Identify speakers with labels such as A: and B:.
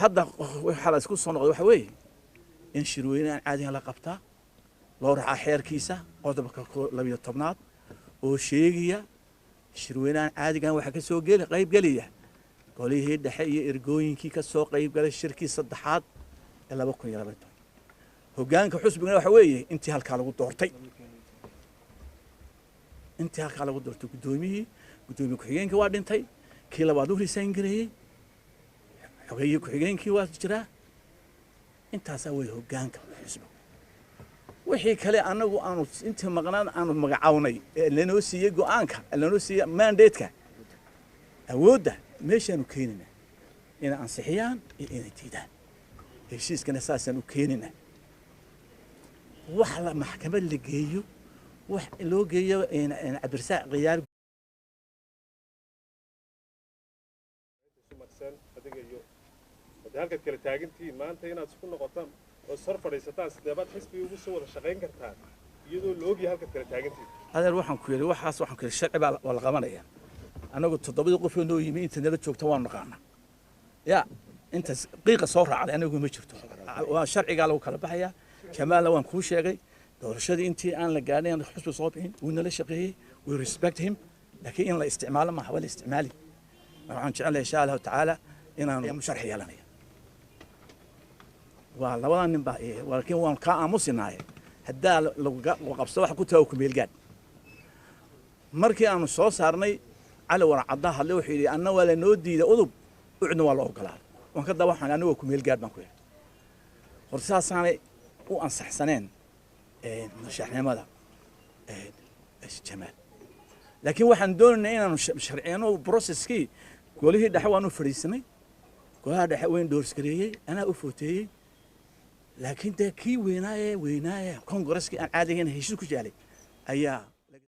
A: hadda waxa la isku soo noqday waxa weeye in shirweynahan caadiga la qabtaa loo raacaa xeerkiisa qodobka 12aad oo sheegaya shirweynahan caadigan waxa ka soo qayb galaya golihii dhexe iyo ergooyinkii ka soo qayb galay shirkii saddexaad ee 2020 hoggaanka xusbiga waxa weeye intii halka lagu doortay gudoomiye ku-xigeenka waa dhintay kii labaad u resign gareeyay xogeeye ku-xigeenkii waa jiraa intaas way hoggaanka xusbiga wixii kale anagu aanu intii maqnaan aanu magacawnay lanoo siiyay go'aanka lanoo siiyay mandate-ka awoodda meeshaanu keenina in ansixiyaan iyo inay diidaan heshiiskana saasan u keenina wax la maxkamad la geeyo wax loo geeyo cabdirsaaq qiyaar
B: halka kala taagantiin maanta inaad isku noqotaan oo sar fadhiisataan sideebaad xisbiga ugu soo wada shaqayn kartaan iyadoo la ogyahay halka kala taagantiin
A: adeer waxaan ku yiri waxaas waxaan ku yiri sharci baa la qabanaya anagu 7 qof oo noo yimi inta nala joogta waan naqaana ya inta qiiqa soo raacday anagu ma jirto waa sharciga lagu kala baxaya kamaal waan ku sheegay doorashadii intii aan la gaadhin xusbi soo bixin uu nala shaqeeyay we respect him laakiin in la isticmaalo ma hawla isticmaali waxaan jecelahay insha Allah taala inaan sharxi yeelanayo waa labadan nin baa laakiin waan ka aamusinahay hadaa lagu qabso wax ku taw ku meel gaad markii aanu soo saarnay cali warcadda hadle wuxuu yiri anna wala noo diiday udub ucna waa la ogolaaday waan ka daba waxaan anigu ku meel gaad baan ku yiri hortaasaanay u ansaxsaneen madaxnimada jamaal laakiin waxaan doonaynaa inaanu sharciyano processkii golihii dhexe waanu fariisanay golaha dhexe weyn doorsgareeyay anaa u footeeyay laakiin kii weynaaye kongresskii aan caadigan heshiis ku jaalay ayaa